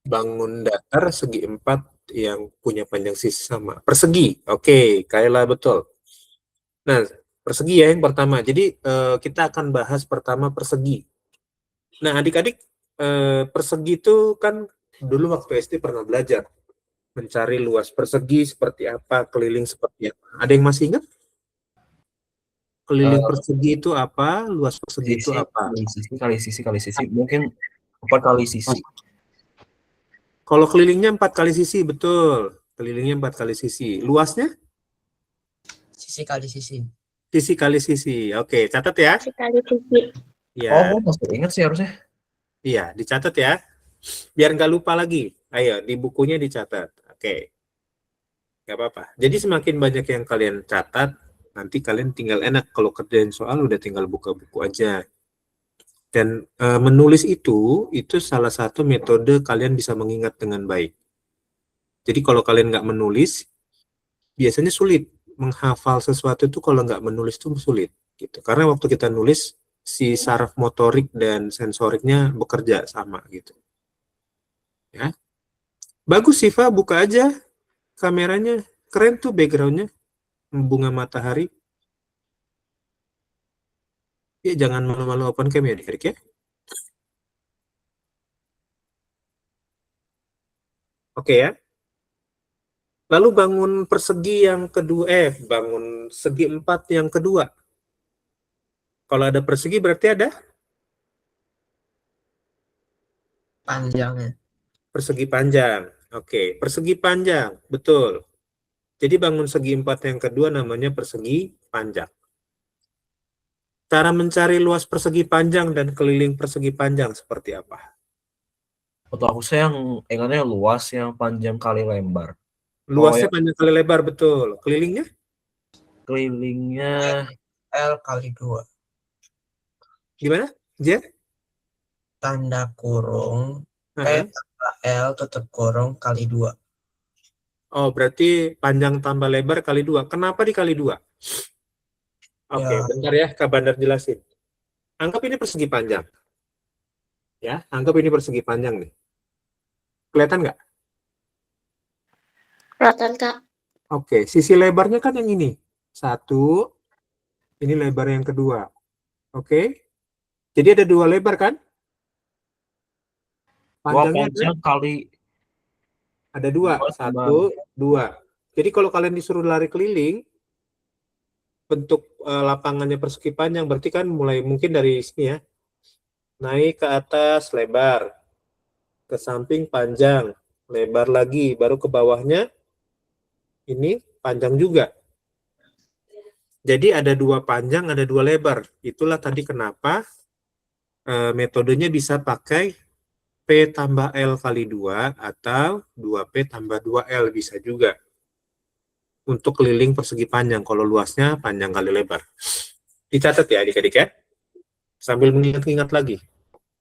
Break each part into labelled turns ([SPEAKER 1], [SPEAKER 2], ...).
[SPEAKER 1] Bangun datar segi empat yang punya panjang sisi sama. Persegi. Oke, Kayla betul. Nah, persegi ya yang pertama. Jadi kita akan bahas pertama persegi. Nah, adik-adik, persegi itu kan dulu waktu SD pernah belajar mencari luas persegi seperti apa, keliling seperti apa. Ada yang masih ingat? Keliling
[SPEAKER 2] Eh,
[SPEAKER 1] persegi itu apa? Luas persegi itu
[SPEAKER 2] sisi,
[SPEAKER 1] apa?
[SPEAKER 2] kali sisi, mungkin 4 kali sisi.
[SPEAKER 1] Kalau kelilingnya 4 kali sisi, betul. Kelilingnya 4 kali sisi. Luasnya?
[SPEAKER 3] Sisi kali sisi.
[SPEAKER 1] Sisi kali sisi. Oke, catat ya.
[SPEAKER 4] Sekali sisi.
[SPEAKER 2] Oh,
[SPEAKER 1] Ya,
[SPEAKER 2] gue masih ingat sih harusnya.
[SPEAKER 1] iya, dicatat ya. Biar nggak lupa lagi. Ayo, di bukunya dicatat. Oke, nggak apa-apa. Jadi semakin banyak yang kalian catat, nanti kalian tinggal enak. Kalau kerjain soal, udah tinggal buka buku aja. Dan menulis itu salah satu metode kalian bisa mengingat dengan baik. Jadi kalau kalian nggak menulis, biasanya sulit. Menghafal sesuatu itu kalau nggak menulis itu sulit. Gitu. Karena waktu kita nulis, si saraf motorik dan sensoriknya bekerja sama gitu. Ya. Bagus Siva, buka aja kameranya. Keren tuh backgroundnya, bunga matahari. Ya jangan malu-malu open cam ya adik-adik ya. Oke ya. Lalu bangun persegi yang kedua, bangun segi empat yang kedua. Kalau ada persegi berarti ada
[SPEAKER 3] Panjangnya.
[SPEAKER 1] persegi panjang. Oke, persegi panjang, betul. Jadi bangun segi empat yang kedua namanya persegi panjang. Cara mencari luas persegi panjang dan keliling persegi panjang seperti apa?
[SPEAKER 2] Atau aku saya yang ingatnya luas, yang panjang kali lebar.
[SPEAKER 1] Luasnya
[SPEAKER 2] yang
[SPEAKER 1] panjang kali lebar, betul. Kelilingnya?
[SPEAKER 2] kelilingnya
[SPEAKER 3] L kali 2.
[SPEAKER 1] Gimana, Jer?
[SPEAKER 3] Tanda kurung P
[SPEAKER 1] Aha.
[SPEAKER 3] tambah L tutup kurung kali 2.
[SPEAKER 1] Oh, berarti panjang tambah lebar kali 2. Kenapa dikali 2? Oke,
[SPEAKER 3] Ya.
[SPEAKER 1] bentar ya, Kak Bandar jelasin. Anggap ini persegi panjang. Ya, anggap ini persegi panjang nih. Kelihatan nggak?
[SPEAKER 4] Kelihatan, Kak.
[SPEAKER 1] Oke, sisi lebarnya kan yang ini. 1, ini lebar yang kedua. Oke, jadi ada 2 lebar kan? Panjangnya
[SPEAKER 2] panjang kali
[SPEAKER 1] ada 2. 1, 2. Jadi kalau kalian disuruh lari keliling, bentuk lapangannya persegi panjang, berarti kan mulai mungkin dari sini ya. Naik ke atas lebar, ke samping panjang, lebar lagi, baru ke bawahnya ini panjang juga. Jadi ada 2 panjang, ada 2 lebar. Itulah tadi kenapa metodenya bisa pakai P tambah L kali 2 atau 2P tambah 2L bisa juga. Untuk keliling persegi panjang, kalau luasnya panjang kali lebar. Dicatat ya adik-adik ya. Sambil mengingat-ingat lagi.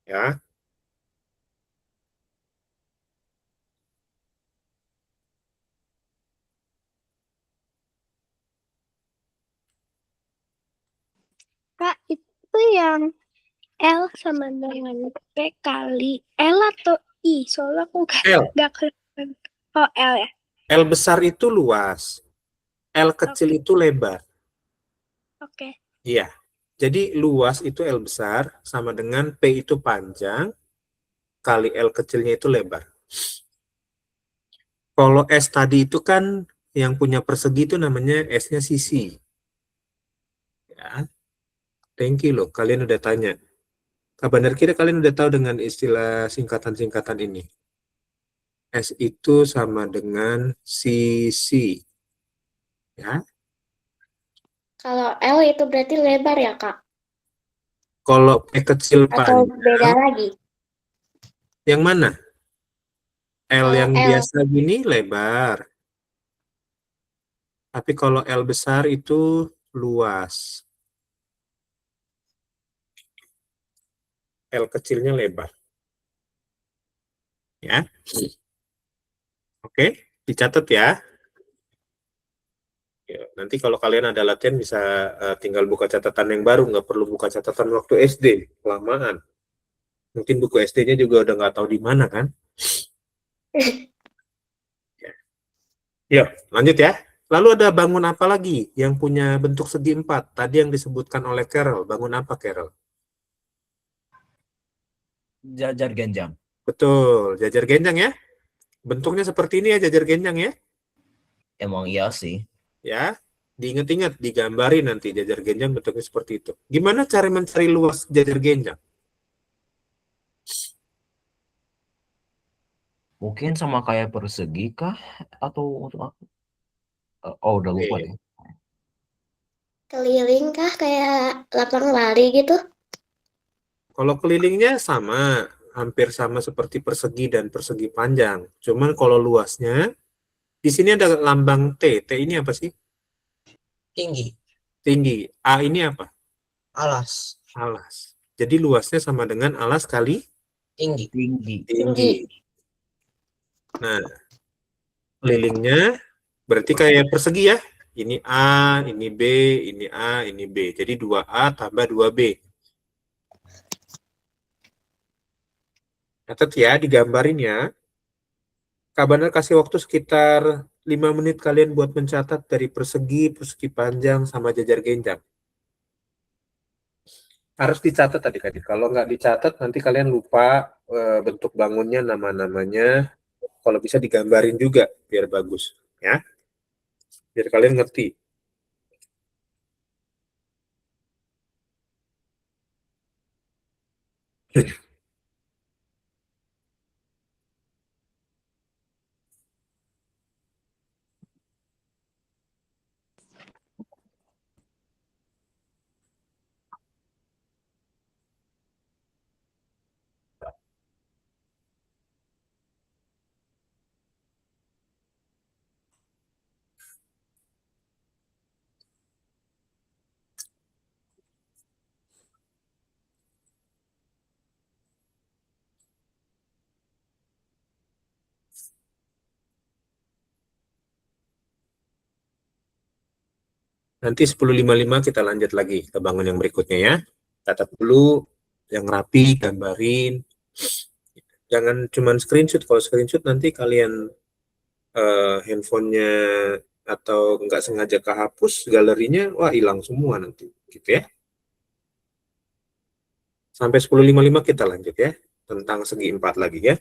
[SPEAKER 1] Ya.
[SPEAKER 4] Kak, itu yang L sama dengan P kali L atau I? Soalnya aku
[SPEAKER 1] L.
[SPEAKER 4] nggak kelihatan. Oh, L ya?
[SPEAKER 1] L besar itu luas. L kecil itu lebar.
[SPEAKER 4] Oke.
[SPEAKER 1] Iya. Jadi luas itu L besar sama dengan P itu panjang kali L kecilnya itu lebar. Kalau S tadi itu kan yang punya persegi itu namanya S-nya sisi. Ya. Thank you loh, kalian udah tanya. Kabar kira kalian udah tahu dengan istilah singkatan-singkatan ini. S itu sama dengan sisi. Ya.
[SPEAKER 4] Kalau L itu berarti lebar ya, Kak?
[SPEAKER 1] Kalau P kecil
[SPEAKER 4] Atau
[SPEAKER 1] panjang,
[SPEAKER 4] beda lagi?
[SPEAKER 1] yang mana? L
[SPEAKER 4] Kalau
[SPEAKER 1] yang
[SPEAKER 4] L.
[SPEAKER 1] biasa gini lebar. Tapi kalau L besar itu luas. L kecilnya lebar. Ya. Oke, dicatat ya. Ya, nanti kalau kalian ada latihan bisa tinggal buka catatan yang baru, nggak perlu buka catatan waktu SD, kelamaan. Mungkin buku SD-nya juga udah nggak tahu di mana kan. Yuk, lanjut ya. Lalu ada bangun apa lagi yang punya bentuk segi 4? Tadi yang disebutkan oleh Carol. Bangun apa, Carol?
[SPEAKER 2] Jajar genjang.
[SPEAKER 1] Betul, jajar genjang ya. Bentuknya seperti ini ya, jajar genjang ya.
[SPEAKER 2] Emang iya sih.
[SPEAKER 1] Ya, diingat-ingat, digambarin nanti jajar genjang bentuknya seperti itu. Gimana cara mencari luas jajar genjang?
[SPEAKER 2] Mungkin sama kayak persegi kah? Atau untuk apa? Oh, udah lupa
[SPEAKER 1] Oke.
[SPEAKER 2] deh.
[SPEAKER 4] Keliling kah kayak lapang lari gitu?
[SPEAKER 1] Kalau kelilingnya sama, hampir sama seperti persegi dan persegi panjang. Cuman kalau luasnya, di sini ada lambang T. T ini apa sih?
[SPEAKER 3] Tinggi.
[SPEAKER 1] Tinggi. A ini apa?
[SPEAKER 3] Alas.
[SPEAKER 1] Alas. Jadi luasnya sama dengan alas kali
[SPEAKER 3] Tinggi.
[SPEAKER 2] Tinggi.
[SPEAKER 1] tinggi. Nah, kelilingnya berarti kayak persegi ya. Ini A, ini B, ini A, ini B. Jadi 2A tambah 2B. Catat ya, digambarin ya. Kak Bandar kasih waktu sekitar 5 menit kalian buat mencatat dari persegi, persegi panjang, sama jajar genjang. Harus dicatat tadi kan. Kalau nggak dicatat nanti kalian lupa bentuk bangunnya, nama-namanya. Kalau bisa digambarin juga biar bagus. Ya, biar kalian ngerti. Nanti 10.55 kita lanjut lagi ke bangun yang berikutnya ya. Catat dulu yang rapi, gambarin. Jangan cuma screenshot. Kalau screenshot nanti kalian handphonenya atau nggak sengaja kehapus galerinya, wah hilang semua nanti. Gitu ya. Sampai 10.55 kita lanjut ya. Tentang segi 4 lagi ya.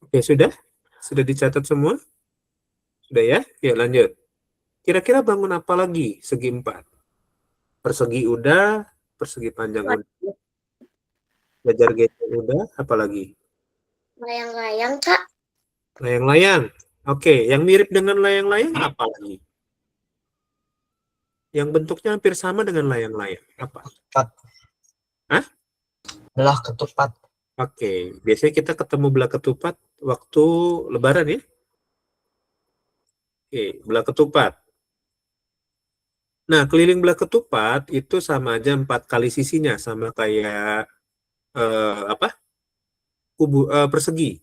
[SPEAKER 1] Oke, sudah? Sudah dicatat semua? Sudah ya? Yuk lanjut. Kira-kira bangun apa lagi segi 4? Persegi udah, persegi panjang udah, jajar geser udah, apa lagi?
[SPEAKER 4] Layang-layang, Kak.
[SPEAKER 1] Layang-layang. Oke, yang mirip dengan layang-layang apa lagi? Yang bentuknya hampir sama dengan layang-layang. Apa?
[SPEAKER 3] Ketupat.
[SPEAKER 1] Hah?
[SPEAKER 3] Belah ketupat.
[SPEAKER 1] Oke, biasanya kita ketemu belah ketupat waktu Lebaran ya. Oke, belah ketupat. Nah, keliling belah ketupat itu sama aja 4 kali sisinya, sama kayak apa? Persegi.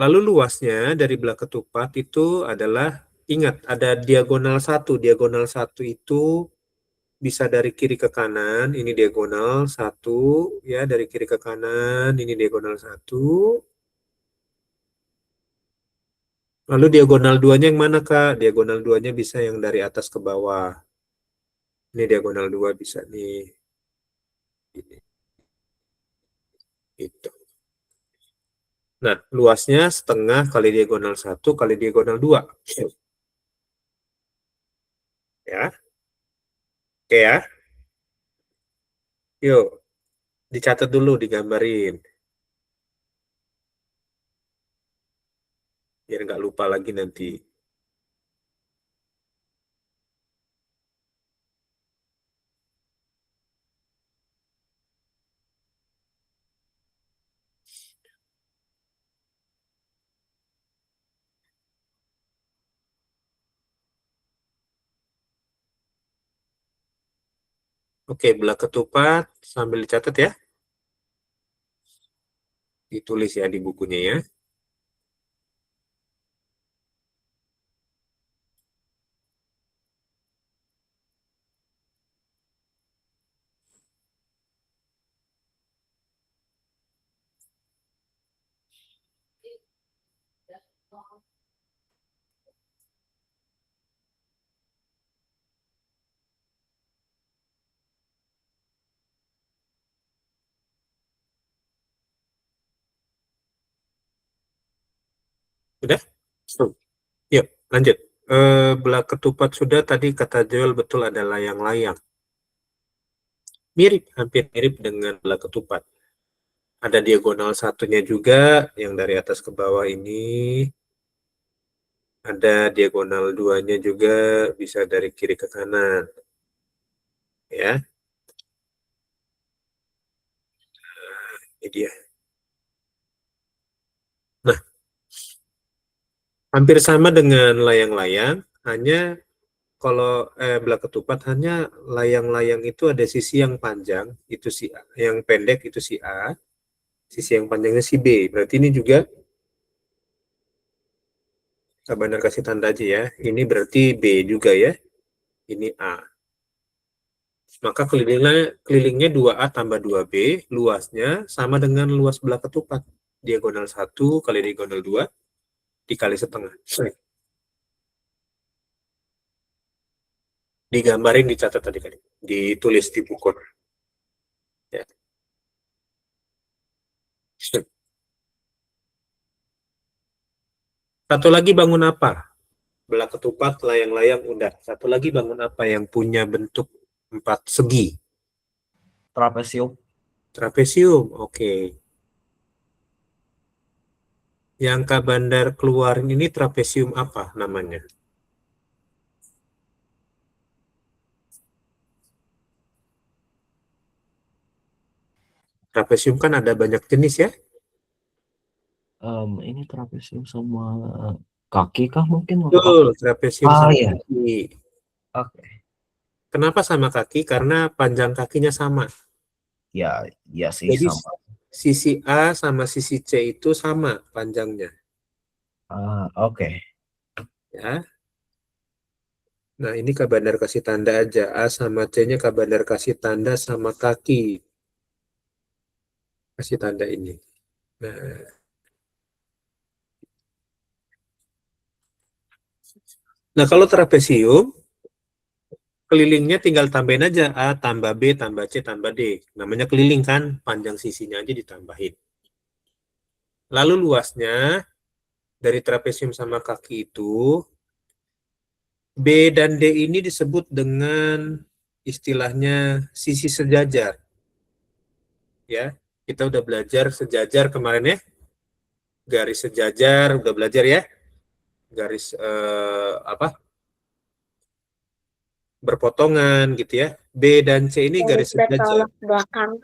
[SPEAKER 1] Lalu luasnya dari belah ketupat itu adalah, ingat ada diagonal 1. Diagonal 1 itu bisa dari kiri ke kanan, ini diagonal 1 ya, dari kiri ke kanan, ini diagonal 1. Lalu diagonal 2-nya yang mana, Kak? Diagonal 2-nya bisa yang dari atas ke bawah. Ini diagonal 2 bisa nih. Ini. Gitu. Nah, luasnya setengah kali diagonal 1 kali diagonal 2. Ya. Oke ya. Yuk, dicatat dulu, digambarin. Biar nggak lupa lagi nanti. Oke, belah ketupat sambil dicatat ya. Ditulis ya di bukunya ya. Sudah? Yuk, lanjut. Belah ketupat sudah, tadi kata Joel betul ada layang-layang. Mirip, hampir mirip dengan belah ketupat. Ada diagonal 1-nya juga, yang dari atas ke bawah ini. Ada diagonal 2-nya juga, bisa dari kiri ke kanan. Ya, ini dia. Nah, hampir sama dengan layang-layang, hanya kalau belah ketupat, hanya layang-layang itu ada sisi yang panjang, itu si A, yang pendek itu si A, sisi yang panjangnya si B. Berarti ini juga, Kak Bandar kasih tanda aja ya, ini berarti B juga ya, ini A. Maka kelilingnya 2A tambah 2B, luasnya sama dengan luas belah ketupat. Diagonal 1 kali diagonal 2 dikali setengah. Digambarin, dicatat tadi kan, ditulis di buku. Ya. Satu lagi bangun apa? Belah ketupat, layang-layang udah. Satu lagi bangun apa yang punya bentuk 4 segi?
[SPEAKER 2] Trapesium.
[SPEAKER 1] Trapesium, oke. Yang Kak Bandar keluarin ini trapesium apa namanya? Trapesium kan ada banyak jenis ya?
[SPEAKER 2] Ini trapesium sama kaki kah mungkin?
[SPEAKER 1] Betul, trapesium
[SPEAKER 2] Ah,
[SPEAKER 1] sama
[SPEAKER 2] iya.
[SPEAKER 1] kaki.
[SPEAKER 2] Oke.
[SPEAKER 1] Kenapa sama kaki? Karena panjang kakinya sama.
[SPEAKER 2] Ya, ya sih
[SPEAKER 1] Jadi
[SPEAKER 2] sama.
[SPEAKER 1] sisi A sama sisi C itu sama panjangnya.
[SPEAKER 2] Oke.
[SPEAKER 1] Ya. Nah, ini Kak Bandar kasih tanda aja. A sama C-nya Kak Bandar kasih tanda sama kaki. Kasih tanda ini. Nah, kalau trapesium, kelilingnya tinggal tambahin aja. A tambah B tambah C tambah D. Namanya keliling kan, panjang sisinya aja ditambahin. Lalu luasnya dari trapesium sama kaki itu, B dan D ini disebut dengan istilahnya sisi sejajar. Ya, kita udah belajar sejajar kemarin ya. Garis sejajar udah belajar ya. Garis berpotongan gitu ya. B dan C ini garis sejajar.
[SPEAKER 4] belakang.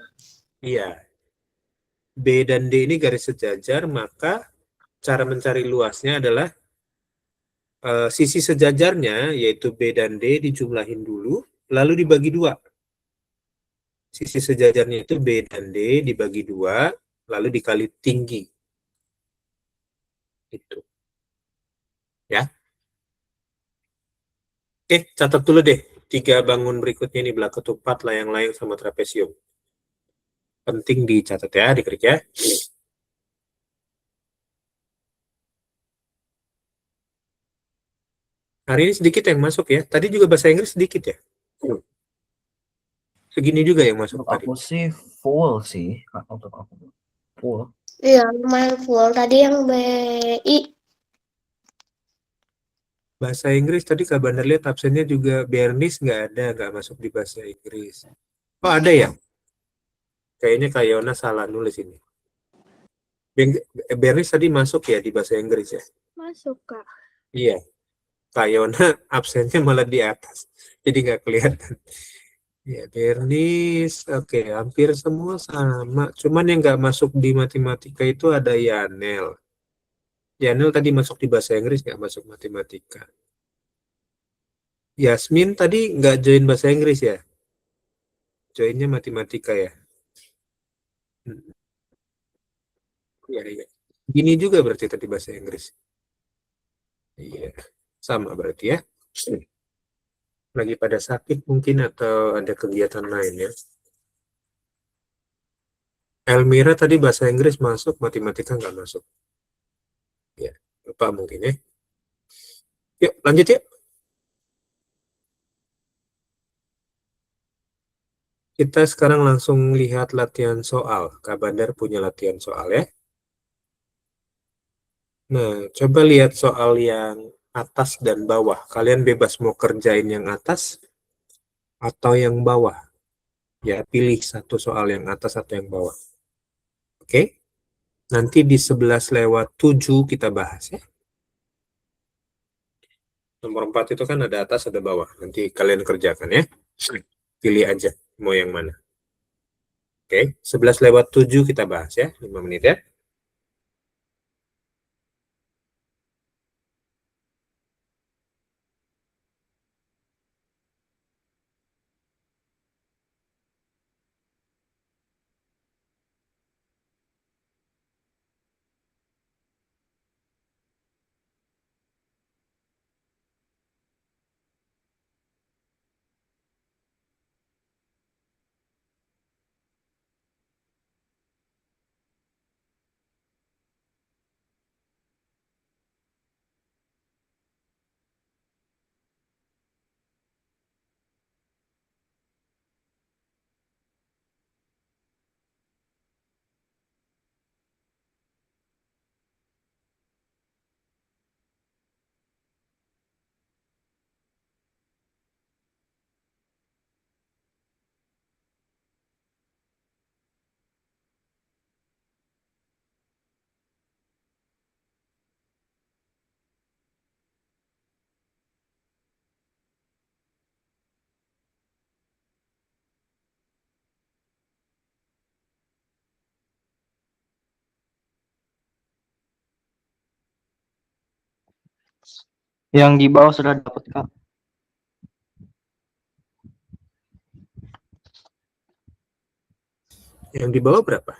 [SPEAKER 1] Iya. B dan D ini garis sejajar, maka cara mencari luasnya adalah sisi sejajarnya, yaitu B dan D dijumlahin dulu, lalu dibagi 2. Sisi sejajarnya itu B dan D dibagi 2, lalu dikali tinggi. Itu. Ya. Oke, catat dulu deh. 3 bangun berikutnya ini, belah ketupat, layang-layang, sama trapesium. Penting dicatat ya, diklik ya. Hari ini sedikit yang masuk ya. Tadi juga bahasa Inggris sedikit ya. Segini juga yang masuk
[SPEAKER 2] Untuk
[SPEAKER 1] tadi.
[SPEAKER 2] aku sih full sih. Untuk aku full.
[SPEAKER 4] Iya, lumayan full. Tadi yang BI.
[SPEAKER 1] Bahasa Inggris tadi Kak Bandar lihat absennya juga Bernice nggak masuk di bahasa Inggris. Oh ada ya? Kayaknya Kak Yona salah nulis ini. Bernice tadi masuk ya di bahasa Inggris ya?
[SPEAKER 4] Masuk, Kak.
[SPEAKER 1] Iya. Kak Yona absennya malah di atas. Jadi nggak kelihatan. Ya, Bernice, oke, hampir semua sama. Cuman yang nggak masuk di matematika itu ada Yanel. Yanel tadi masuk di bahasa Inggris, nggak masuk matematika. Yasmin tadi nggak join bahasa Inggris ya? Joinnya matematika ya? Iya, iya. Gini juga berarti tadi bahasa Inggris. Iya, sama berarti ya. Lagi pada sakit mungkin atau ada kegiatan lain ya. Elmira tadi bahasa Inggris masuk, matematika nggak masuk. Ya, lupa mungkin ya. Yuk, lanjut yuk. Kita sekarang langsung lihat latihan soal. Kak Bandar punya latihan soal ya. Nah, coba lihat soal yang atas dan bawah. Kalian bebas mau kerjain yang atas atau yang bawah. Ya, pilih satu soal yang atas atau yang bawah. Oke? Nanti di 11:07 kita bahas ya. Nomor 4 itu kan ada atas, ada bawah. Nanti kalian kerjakan ya. Pilih aja mau yang mana. Oke, 11:07 kita bahas ya. 5 menit ya.
[SPEAKER 3] Yang di bawah sudah dapat, Kak.
[SPEAKER 1] Yang di bawah berapa?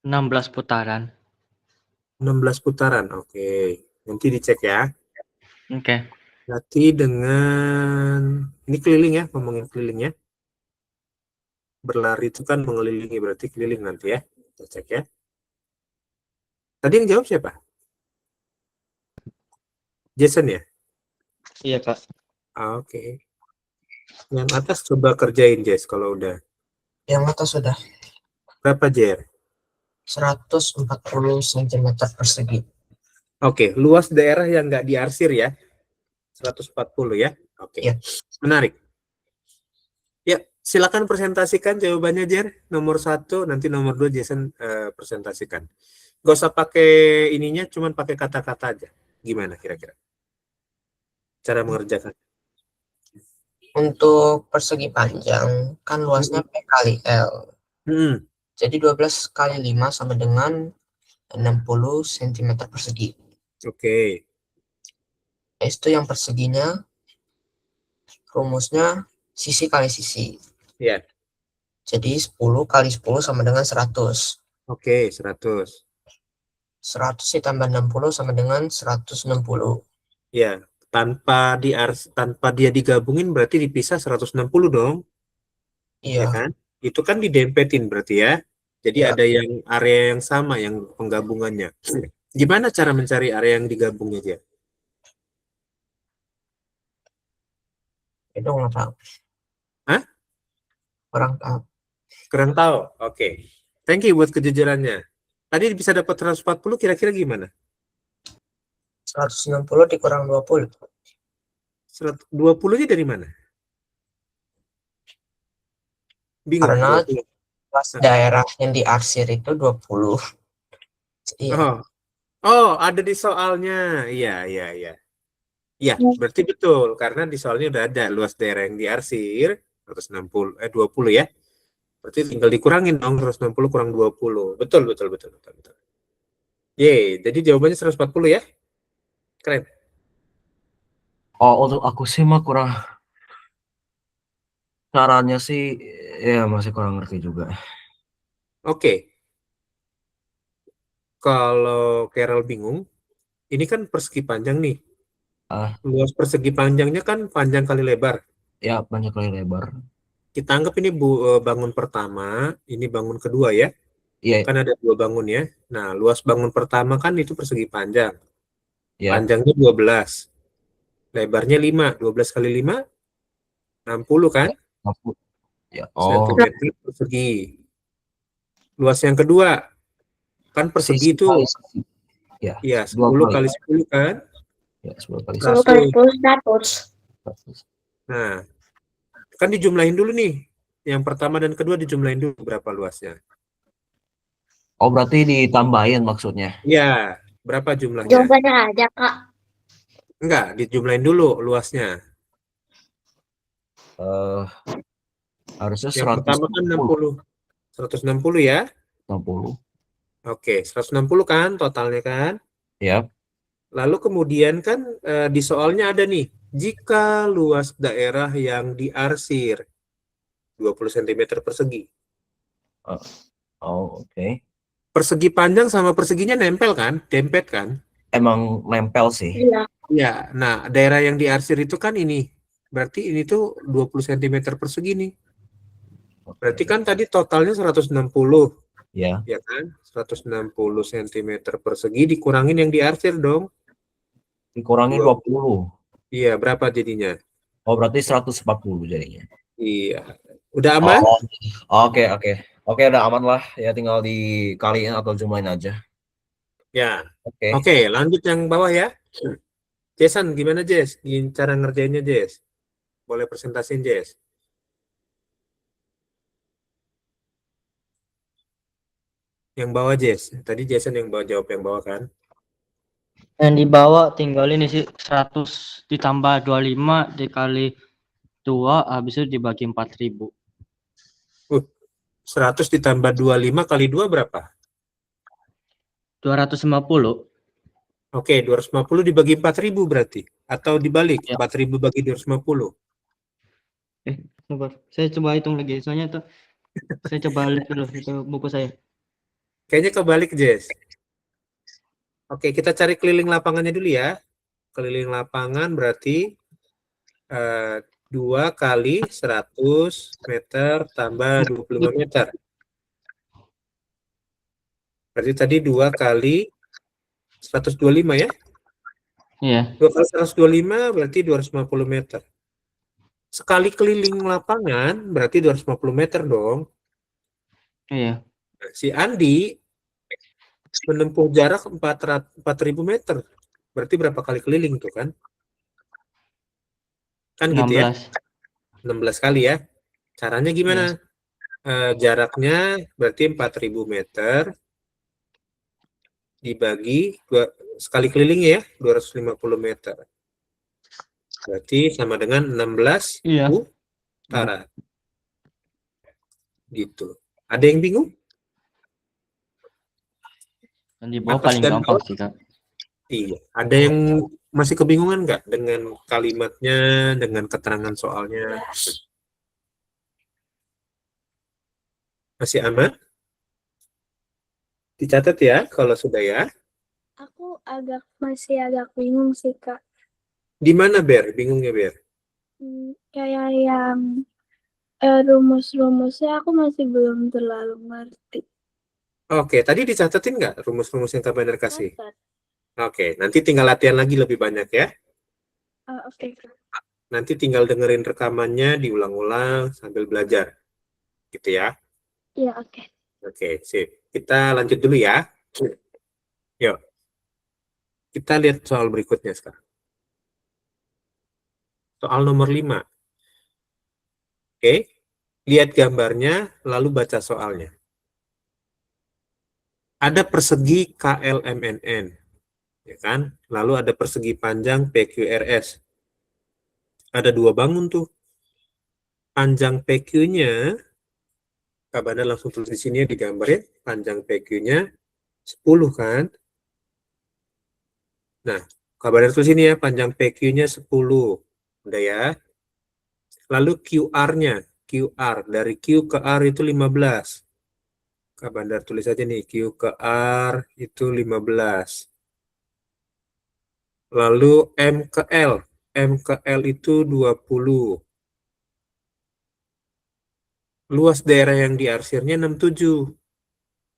[SPEAKER 3] 16 putaran.
[SPEAKER 1] 16 putaran. Oke. Nanti dicek ya.
[SPEAKER 3] Oke.
[SPEAKER 1] Berarti dengan ini keliling ya, ngomongin keliling ya. Berlari itu kan mengelilingi, berarti keliling nanti ya. Kita cek ya. Tadi yang jawab siapa? Jason ya?
[SPEAKER 3] Iya, Kak.
[SPEAKER 1] Oke. Yang atas coba kerjain, Jess, kalau udah.
[SPEAKER 3] Yang atas sudah.
[SPEAKER 1] Berapa, Jer?
[SPEAKER 5] 140 cm persegi.
[SPEAKER 1] Oke, luas daerah yang nggak diarsir ya. 140 ya. Oke.
[SPEAKER 5] Iya.
[SPEAKER 1] Menarik. Ya, silakan presentasikan jawabannya, Jer. Nomor 1, nanti nomor 2 Jason presentasikan. Gak usah pakai ininya, cuman pakai kata-kata aja. Gimana kira-kira cara mengerjakan?
[SPEAKER 5] Untuk persegi panjang kan luasnya P kali L.
[SPEAKER 1] Hmm,
[SPEAKER 5] Jadi 12 kali 5 sama dengan 60 cm persegi.
[SPEAKER 1] oke.
[SPEAKER 5] Itu yang perseginya rumusnya sisi kali sisi.
[SPEAKER 1] Ya,
[SPEAKER 5] Jadi 10 kali 10 sama dengan 100.
[SPEAKER 1] oke, 100.
[SPEAKER 5] 100 ditambah 60 sama dengan 160.
[SPEAKER 1] Ya, tanpa dia digabungin berarti dipisah 160 dong, ya
[SPEAKER 5] Iya,
[SPEAKER 1] kan? Itu kan didempetin berarti ya. Jadi
[SPEAKER 5] Ya.
[SPEAKER 1] ada yang area yang sama yang penggabungannya. Gimana cara mencari area yang digabungnya dia?
[SPEAKER 5] itu nggak tahu.
[SPEAKER 1] Hah?
[SPEAKER 5] Kurang tahu.
[SPEAKER 1] Kurang tahu. Oke. Thank you buat kejujurannya. Tadi bisa dapat 140 kira-kira gimana?
[SPEAKER 5] 160 dikurang 20.
[SPEAKER 1] 20-nya dari mana? Bingung.
[SPEAKER 5] Karena
[SPEAKER 1] 20.
[SPEAKER 5] luas daerah yang diarsir itu 20. Iya,
[SPEAKER 1] Oh, ada di soalnya. Iya, iya, iya. Iya, berarti betul karena di soalnya udah ada luas daerah yang diarsir 20 ya. Berarti tinggal dikurangin dong 160 kurang 20. Betul, betul, betul, betul, betul. Jadi jawabannya 140 ya. Keren.
[SPEAKER 2] Oh, untuk aku sih mah kurang, caranya sih ya masih kurang ngerti juga.
[SPEAKER 1] Oke. Kalau Carol bingung, ini kan persegi panjang nih.
[SPEAKER 2] Ah.
[SPEAKER 1] Luas persegi panjangnya kan panjang kali lebar.
[SPEAKER 2] Ya, banyak kali lebar.
[SPEAKER 1] Kita anggap ini bangun pertama, ini bangun kedua ya.
[SPEAKER 2] Iya,
[SPEAKER 1] Kan ada 2 bangun ya. Nah, luas bangun pertama kan itu persegi panjang.
[SPEAKER 2] ya.
[SPEAKER 1] Panjangnya 12. Lebarnya 5. 12 kali 5, 60 kan?
[SPEAKER 2] Ya, oh,
[SPEAKER 1] Sentimeter persegi. Luas yang kedua, kan persegi
[SPEAKER 2] sisi
[SPEAKER 1] itu
[SPEAKER 2] kali sisi. Ya,
[SPEAKER 1] ya
[SPEAKER 2] 2
[SPEAKER 1] 10
[SPEAKER 2] kali.
[SPEAKER 1] kali 10 kan?
[SPEAKER 2] Ya, 10 kali
[SPEAKER 1] 100.
[SPEAKER 4] 100.
[SPEAKER 1] Nah, kan dijumlahin dulu nih. Yang pertama dan kedua dijumlahin dulu berapa luasnya.
[SPEAKER 2] Oh, berarti ditambahin maksudnya.
[SPEAKER 1] Iya, berapa jumlahnya?
[SPEAKER 4] Jawabannya ada, Kak.
[SPEAKER 1] Enggak, dijumlahin dulu luasnya.
[SPEAKER 2] Harusnya
[SPEAKER 1] Yang pertama kan 60. 160 ya.
[SPEAKER 2] 60.
[SPEAKER 1] Oke, 160 kan totalnya kan.
[SPEAKER 2] Ya.
[SPEAKER 1] Lalu kemudian kan di soalnya ada nih, jika luas daerah yang diarsir 20 cm persegi.
[SPEAKER 2] Oh, oke.
[SPEAKER 1] Persegi panjang sama perseginya nempel kan? Dempet kan?
[SPEAKER 2] Emang nempel sih.
[SPEAKER 4] Iya.
[SPEAKER 1] Ya, nah daerah yang diarsir itu kan ini. Berarti ini tuh 20 cm persegi nih. Berarti kan tadi totalnya 160.
[SPEAKER 2] Ya.
[SPEAKER 1] Ya kan? 160 cm persegi dikurangin yang diarsir dong.
[SPEAKER 2] Dikurangi 20.
[SPEAKER 1] Iya, berapa jadinya?
[SPEAKER 2] Oh, berarti 140 jadinya.
[SPEAKER 1] Iya. Udah aman?
[SPEAKER 2] Oh, oke. Oke, udah aman lah. Ya tinggal dikaliin atau jumlahin aja.
[SPEAKER 1] Ya.
[SPEAKER 2] Oke.
[SPEAKER 1] Oke, lanjut yang bawah ya. Jason, gimana Jess? Cara ngerjainnya Jess? Boleh presentasiin Jess? Yang bawah Jess. Tadi Jason yang jawab yang bawah kan?
[SPEAKER 3] Yang di bawah tinggal ini sih 100 ditambah 25 dikali 2 habis itu dibagi 4.000.
[SPEAKER 1] 100 ditambah 25 kali 2 berapa?
[SPEAKER 3] 250.
[SPEAKER 1] Oke, 250 dibagi 4.000 berarti. Atau dibalik,
[SPEAKER 3] Ya.
[SPEAKER 1] 4.000 bagi 250.
[SPEAKER 3] Sabar. Saya coba hitung lagi. Soalnya itu saya coba lihat dulu itu buku saya.
[SPEAKER 1] Kayaknya kebalik Jess. Oke, kita cari keliling lapangannya dulu ya. Keliling lapangan berarti 2 kali 100 meter tambah 25 meter. Berarti tadi 2 kali 125 ya?
[SPEAKER 3] Iya.
[SPEAKER 1] 2 kali 125 berarti 250 meter. Sekali keliling lapangan berarti 250 meter dong.
[SPEAKER 3] Iya.
[SPEAKER 1] Nah, si Andi menempuh jarak 4.000 meter. Berarti berapa kali keliling tuh kan? Kan gitu ya?
[SPEAKER 3] 16.
[SPEAKER 1] 16 kali ya. Caranya gimana? Jaraknya berarti 4.000 meter dibagi sekali keliling ya 250 meter. Berarti sama dengan 16
[SPEAKER 3] Iya.
[SPEAKER 1] putaran. Gitu. Ada yang bingung?
[SPEAKER 3] Dan di bawah
[SPEAKER 1] Atas
[SPEAKER 3] paling
[SPEAKER 1] dan
[SPEAKER 3] gampang
[SPEAKER 1] bawah?
[SPEAKER 3] sih, Kak.
[SPEAKER 1] Iya. Ada yang masih kebingungan nggak dengan kalimatnya, dengan keterangan soalnya? Masih aman? Dicatat ya kalau sudah ya.
[SPEAKER 4] Aku masih agak bingung sih, Kak.
[SPEAKER 1] Di mana Ber? Bingungnya Ber?
[SPEAKER 4] Kayak yang rumus-rumusnya aku masih belum terlalu ngerti.
[SPEAKER 1] Oke, tadi dicatatin nggak rumus-rumus yang Kak Bandar kasih?
[SPEAKER 4] Catat.
[SPEAKER 1] Oke, nanti tinggal latihan lagi lebih banyak ya.
[SPEAKER 4] Oke, Kak.
[SPEAKER 1] Nanti tinggal dengerin rekamannya, diulang-ulang sambil belajar. Gitu ya.
[SPEAKER 4] Iya, oke.
[SPEAKER 1] Oke, sip. Kita lanjut dulu ya. Yuk, kita lihat soal berikutnya sekarang. Soal nomor 5. Oke, lihat gambarnya, lalu baca soalnya. Ada persegi KLMNN, ya kan? Lalu ada persegi panjang PQRS. Ada dua bangun tuh. Panjang PQ-nya, Kak Bandar langsung tulis di sini ya di gambar ya. Panjang PQ-nya 10 kan? Nah, Kak Bandar tulis sini ya, panjang PQ-nya 10. Udah ya. Lalu QR-nya, QR dari Q ke R itu 15. Kak Bandar tulis aja nih, Q ke R itu 15. Lalu M ke L, M ke L itu 20. Luas daerah yang diarsirnya 67.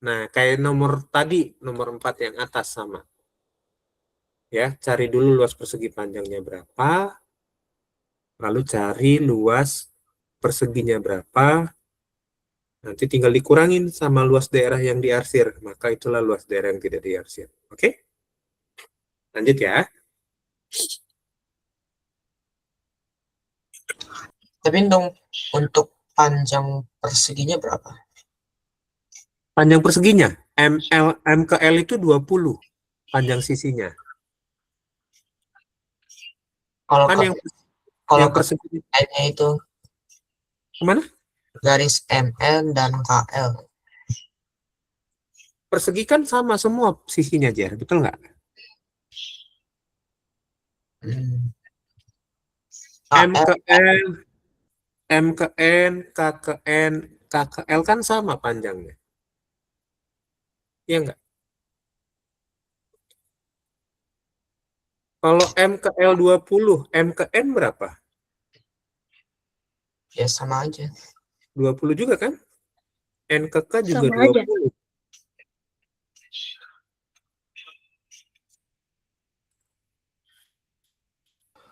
[SPEAKER 1] Nah, kayak nomor tadi, nomor 4 yang atas sama. Ya, cari dulu luas persegi panjangnya berapa, lalu cari luas perseginya berapa, nanti tinggal dikurangin sama luas daerah yang diarsir, maka itulah luas daerah yang tidak diarsir. Oke? Lanjut ya.
[SPEAKER 5] Tapi dong untuk panjang perseginya berapa?
[SPEAKER 1] Panjang perseginya, M ke L itu 20, panjang sisinya.
[SPEAKER 5] Kalau
[SPEAKER 1] Kan
[SPEAKER 5] ke kalau
[SPEAKER 1] yang
[SPEAKER 5] ke
[SPEAKER 1] persegi,
[SPEAKER 5] lainnya itu
[SPEAKER 1] kemana?
[SPEAKER 5] garis ML dan KL.
[SPEAKER 1] Persegi kan sama semua sisinya aja, betul nggak?
[SPEAKER 5] Hmm.
[SPEAKER 1] M
[SPEAKER 5] KL
[SPEAKER 1] ke L, M ke N, K ke L kan sama panjangnya. Iya nggak? Kalau M ke L 20, M ke N berapa?
[SPEAKER 5] ya sama aja.
[SPEAKER 1] 20 juga kan? N ke K juga
[SPEAKER 4] Sama aja.
[SPEAKER 1] 20.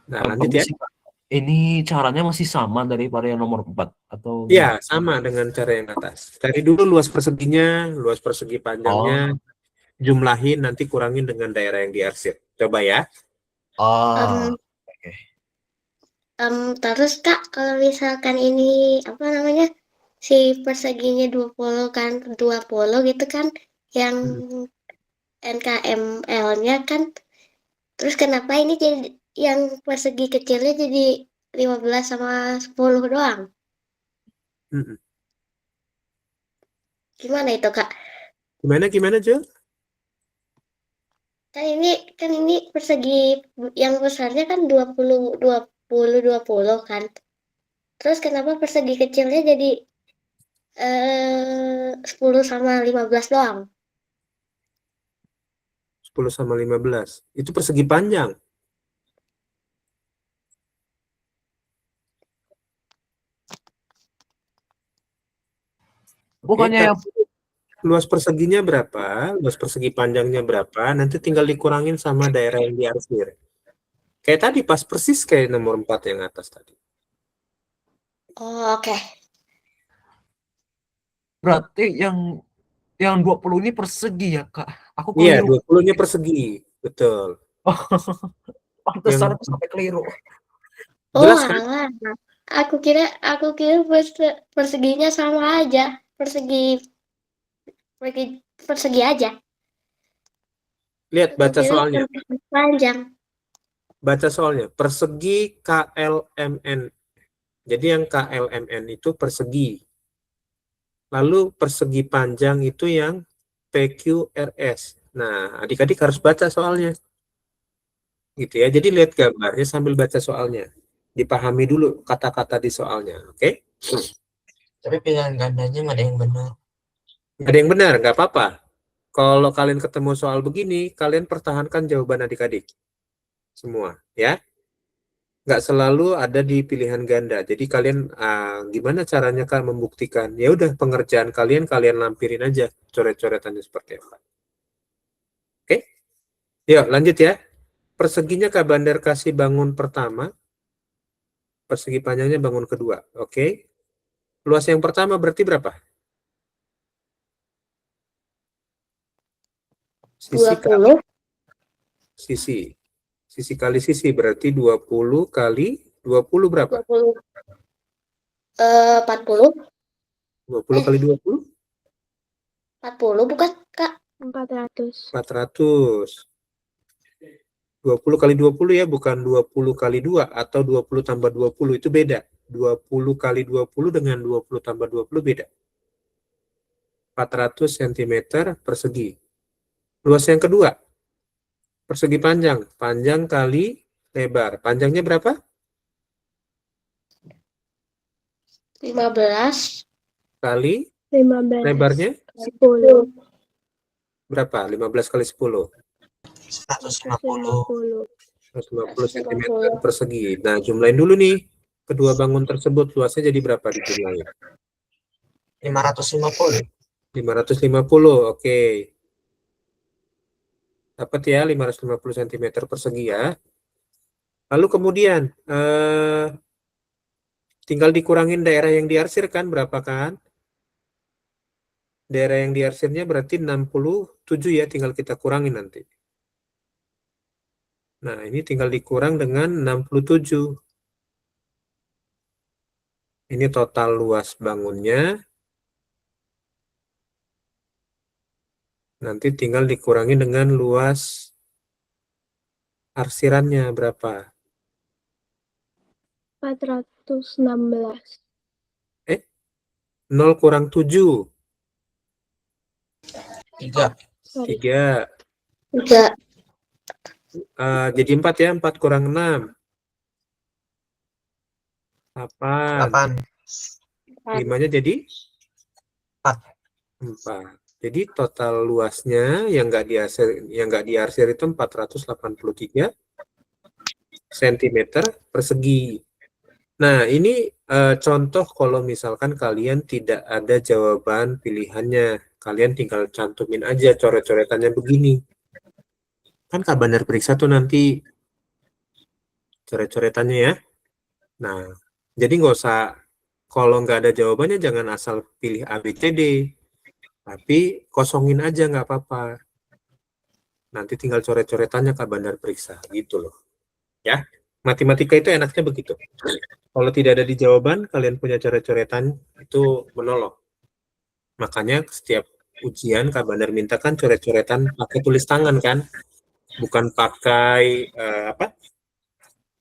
[SPEAKER 1] Nah, lanjut ya.
[SPEAKER 2] Ini caranya masih sama daripada yang nomor 4 atau
[SPEAKER 1] Ya, sama dengan cara yang atas. Cari dulu luas perseginya, luas persegi panjangnya, jumlahin, nanti kurangin dengan daerah yang diarsir. Coba ya.
[SPEAKER 2] oke.
[SPEAKER 4] Terus Kak, kalau misalkan ini apa namanya si perseginya 20 kan 20 gitu kan yang NKML-nya kan terus kenapa ini jadi yang persegi kecilnya jadi 15 sama 10 doang?
[SPEAKER 1] Mm-mm.
[SPEAKER 4] Gimana itu Kak?
[SPEAKER 1] Gimana, Jo?
[SPEAKER 4] Kan ini persegi yang besarnya kan 20 kan. Terus kenapa persegi kecilnya jadi 10 sama 15 doang?
[SPEAKER 1] 10 sama 15. Itu persegi panjang.
[SPEAKER 2] Bukannya yang
[SPEAKER 1] Luas perseginya berapa, luas persegi panjangnya berapa, nanti tinggal dikurangin sama daerah yang diarsir. Kayak tadi, pas persis kayak nomor 4 yang atas tadi.
[SPEAKER 4] Oh, oke.
[SPEAKER 2] berarti yang Yang 20 ini persegi ya, Kak? Aku
[SPEAKER 1] Iya,
[SPEAKER 2] keliru.
[SPEAKER 1] 20-nya persegi. Betul.
[SPEAKER 2] Pantesan aku sampai keliru.
[SPEAKER 4] Oh
[SPEAKER 1] Jelas kan?
[SPEAKER 4] alah. Aku kira perseginya sama aja. Persegi aja.
[SPEAKER 1] Lihat,
[SPEAKER 4] Aku
[SPEAKER 1] baca
[SPEAKER 4] kira
[SPEAKER 1] soalnya.
[SPEAKER 4] panjang.
[SPEAKER 1] Baca soalnya. Persegi KLMN. Jadi yang KLMN itu persegi. Lalu persegi panjang itu yang PQRS. Nah, adik-adik harus baca soalnya. Gitu ya. Jadi lihat gambarnya sambil baca soalnya. Dipahami dulu kata-kata di soalnya. Oke?
[SPEAKER 5] Tapi pilihan gandanya nggak ada yang benar.
[SPEAKER 1] Nggak ada yang benar, nggak apa-apa. Kalau kalian ketemu soal begini, kalian pertahankan jawaban adik-adik. Semua, ya. Nggak selalu ada di pilihan ganda. Jadi kalian gimana caranya kan membuktikan? Ya udah pengerjaan kalian lampirin aja coret-coretannya seperti apa. Oke? Yuk lanjut ya. Perseginya Kak Bandar kasih bangun pertama. Persegi panjangnya bangun kedua. Oke? Luas yang pertama berarti berapa? Sisi kali
[SPEAKER 4] 20.
[SPEAKER 1] sisi. Sisi kali sisi berarti 20 kali 20 berapa?
[SPEAKER 4] 20. 40.
[SPEAKER 1] 20 kali 20?
[SPEAKER 4] 40 bukan, Kak?
[SPEAKER 6] 400.
[SPEAKER 1] 400. 20 kali 20 ya, bukan 20 kali 2 atau 20 tambah 20, itu beda. 20 kali 20 dengan 20 tambah 20 beda. 400 cm persegi. Luas yang kedua, persegi panjang. Panjang kali lebar. Panjangnya berapa?
[SPEAKER 4] 15.
[SPEAKER 1] Kali
[SPEAKER 6] 15.
[SPEAKER 1] lebarnya
[SPEAKER 6] 10.
[SPEAKER 1] berapa? 15 kali 10.
[SPEAKER 5] 150.
[SPEAKER 1] 150 cm persegi. Nah, jumlahin dulu nih. Kedua bangun tersebut luasnya jadi berapa dijumlahin?
[SPEAKER 5] 550.
[SPEAKER 1] 550, oke. Dapat ya 550 cm persegi ya. Lalu kemudian tinggal dikurangin daerah yang diarsir kan, berapa kan? Daerah yang diarsirnya berarti 67 ya, tinggal kita kurangin nanti. Nah, ini tinggal dikurang dengan 67. Ini total luas bangunnya. Nanti tinggal dikurangi dengan luas arsirannya berapa?
[SPEAKER 6] 416.
[SPEAKER 1] 0 kurang 7.
[SPEAKER 5] 3.
[SPEAKER 1] 3.
[SPEAKER 4] 3.
[SPEAKER 1] Jadi 4 ya, 4 kurang 6. 8.
[SPEAKER 5] 8.
[SPEAKER 1] 5-nya jadi
[SPEAKER 5] 4.
[SPEAKER 1] 4. Jadi total luasnya yang nggak diarsir itu 483 cm persegi. Nah, ini contoh kalau misalkan kalian tidak ada jawaban pilihannya. Kalian tinggal cantumin aja coret-coretannya begini. Kan Kak Bandar periksa tuh nanti coret-coretannya ya. Nah, jadi nggak usah, kalau nggak ada jawabannya jangan asal pilih A, B, C, D. Tapi kosongin aja nggak apa-apa. Nanti tinggal coret-coretannya Kak Bandar periksa. Gitu loh. Ya, matematika itu enaknya begitu. Kalau tidak ada di jawaban, kalian punya coret-coretan, itu menolong. Makanya setiap ujian Kak Bandar mintakan coret-coretan pakai tulis tangan kan. Bukan pakai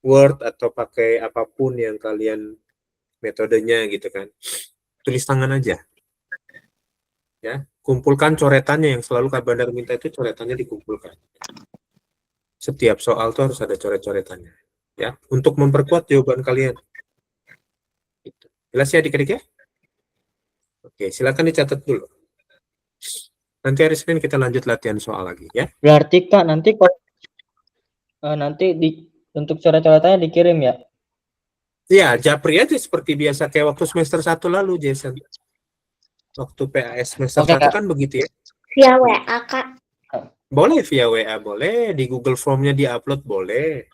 [SPEAKER 1] Word atau pakai apapun yang kalian metodenya gitu kan. Tulis tangan aja. Ya, kumpulkan coretannya, yang selalu Kak Bandar minta itu coretannya dikumpulkan. Setiap soal tuh harus ada coret-coretannya. Ya, untuk memperkuat jawaban kalian. Gitu. Jelas ya adik-adik ya? Oke, silakan dicatat dulu. Nanti hari Senin kita lanjut latihan soal lagi ya.
[SPEAKER 3] Berarti Kak nanti untuk coret-coretannya dikirim ya?
[SPEAKER 1] Ya, japri aja seperti biasa kayak waktu semester 1 lalu, Jason. Waktu PAS semester
[SPEAKER 3] Oke,
[SPEAKER 1] 1
[SPEAKER 3] Kak.
[SPEAKER 1] kan begitu ya.
[SPEAKER 4] Via WA, Kak.
[SPEAKER 1] Boleh via WA, boleh. Di Google Form-nya di-upload, boleh.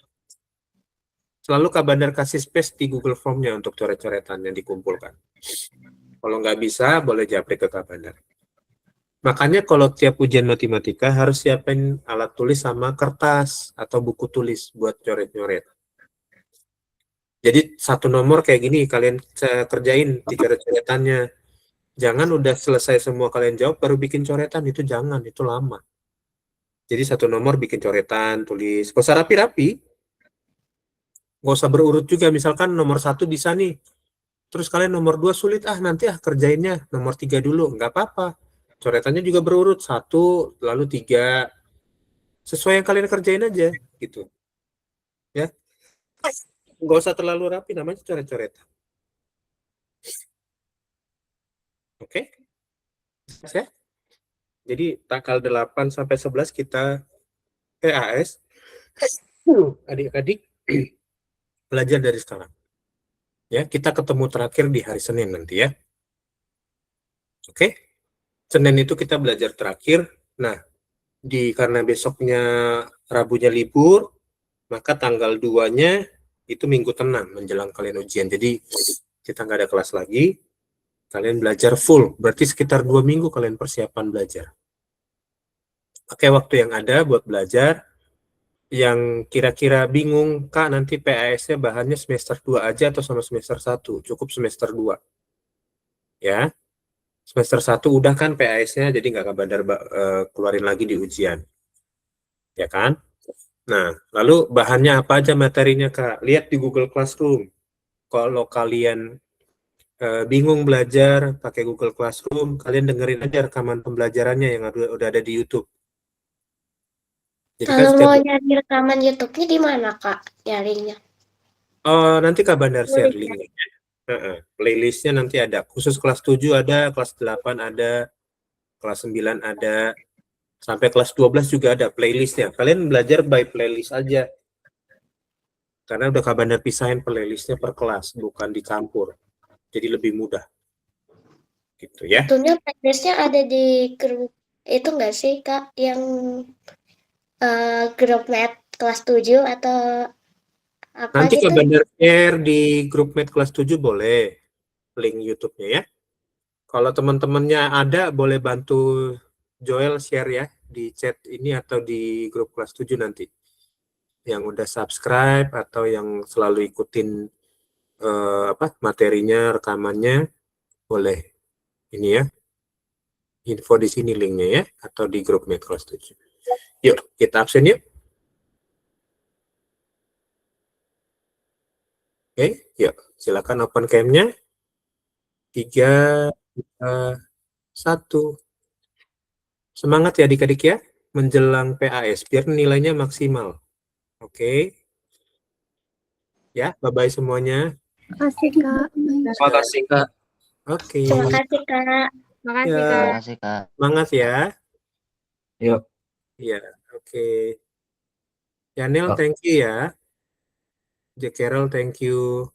[SPEAKER 1] Selalu Kak Bandar kasih space di Google Form-nya untuk coret-coretan yang dikumpulkan. Kalau nggak bisa, boleh japri ke Kak Bandar. Makanya kalau tiap ujian matematika harus siapin alat tulis sama kertas atau buku tulis buat coret-coret. Jadi satu nomor kayak gini kalian kerjain di coret-coretannya. Jangan udah selesai semua kalian jawab baru bikin coretan, itu jangan, itu lama. Jadi satu nomor bikin coretan, tulis. Gak usah rapi-rapi. Gak usah berurut juga. Misalkan nomor 1 bisa nih. Terus kalian nomor 2 sulit, nanti kerjainnya nomor 3 dulu. Nggak apa-apa. Coretannya juga berurut. 1, lalu 3. Sesuai yang kalian kerjain aja. Gitu. Ya. Nggak usah terlalu rapi, namanya coret-coretan. Oke? Ya? Jadi tanggal 8 sampai 11 kita PAS. Adik-adik belajar dari sekarang. Ya, kita ketemu terakhir di hari Senin nanti ya. Oke? Senin itu kita belajar terakhir. Nah, karena besoknya Rabunya libur, maka tanggal 2-nya itu minggu tenang menjelang kalian ujian. Jadi kita nggak ada kelas lagi. Kalian belajar full. Berarti sekitar 2 minggu kalian persiapan belajar. Pakai waktu yang ada buat belajar. Yang kira-kira bingung, Kak, nanti PAS-nya bahannya semester 2 aja atau sama semester 1? Cukup semester 2. Ya. Semester 1 udah kan PAS-nya, jadi nggak kabar keluarin lagi di ujian. Ya kan? Nah, lalu bahannya apa aja materinya, Kak? Lihat di Google Classroom. Kalau kalian bingung belajar pakai Google Classroom, kalian dengerin aja rekaman pembelajarannya yang udah ada di YouTube. Jadi kan
[SPEAKER 4] Kalau mau nyari rekaman YouTube-nya di mana, Kak? Nyarinya?
[SPEAKER 1] nanti Kak Bandar share
[SPEAKER 4] Boleh.
[SPEAKER 1] linknya. Playlistnya nanti ada. Khusus kelas 7 ada, kelas 8 ada, kelas 9 ada, sampai kelas 12 juga ada playlistnya. Kalian belajar by playlist aja. Karena udah Kak Bandar pisahin playlistnya per kelas, bukan dicampur. Jadi lebih mudah. Gitu ya.
[SPEAKER 4] Tentunya playlistnya ada di grup itu nggak sih, Kak? Yang grup Met kelas 7 atau apa
[SPEAKER 1] Nanti
[SPEAKER 4] gitu?
[SPEAKER 1] Kak Bandar share di grup Med kelas 7 boleh. Link YouTube-nya ya. Kalau teman-temannya ada, boleh bantu Joel share ya di chat ini atau di grup kelas 7 nanti. Yang udah subscribe atau yang selalu ikutin materinya, rekamannya, boleh ini ya. Info di sini linknya ya, atau di grup Med kelas 7. Yuk, kita absen yuk. Oke, yuk. Silakan open cam-nya. 3, 2, 1. Semangat ya adik-adik ya, menjelang PAS, biar nilainya maksimal. Oke. Ya, bye-bye semuanya.
[SPEAKER 6] Makasih, Kak.
[SPEAKER 2] Terima kasih, Kak.
[SPEAKER 1] Oke.
[SPEAKER 4] Terima kasih, Kak.
[SPEAKER 6] Makasih,
[SPEAKER 1] Ya.
[SPEAKER 6] Kak.
[SPEAKER 3] Terima kasih, Kak.
[SPEAKER 1] Semangat ya.
[SPEAKER 2] Yuk.
[SPEAKER 1] Ya, oke. Yanel,
[SPEAKER 2] Oh.
[SPEAKER 1] thank you ya. Jack Carol, thank you.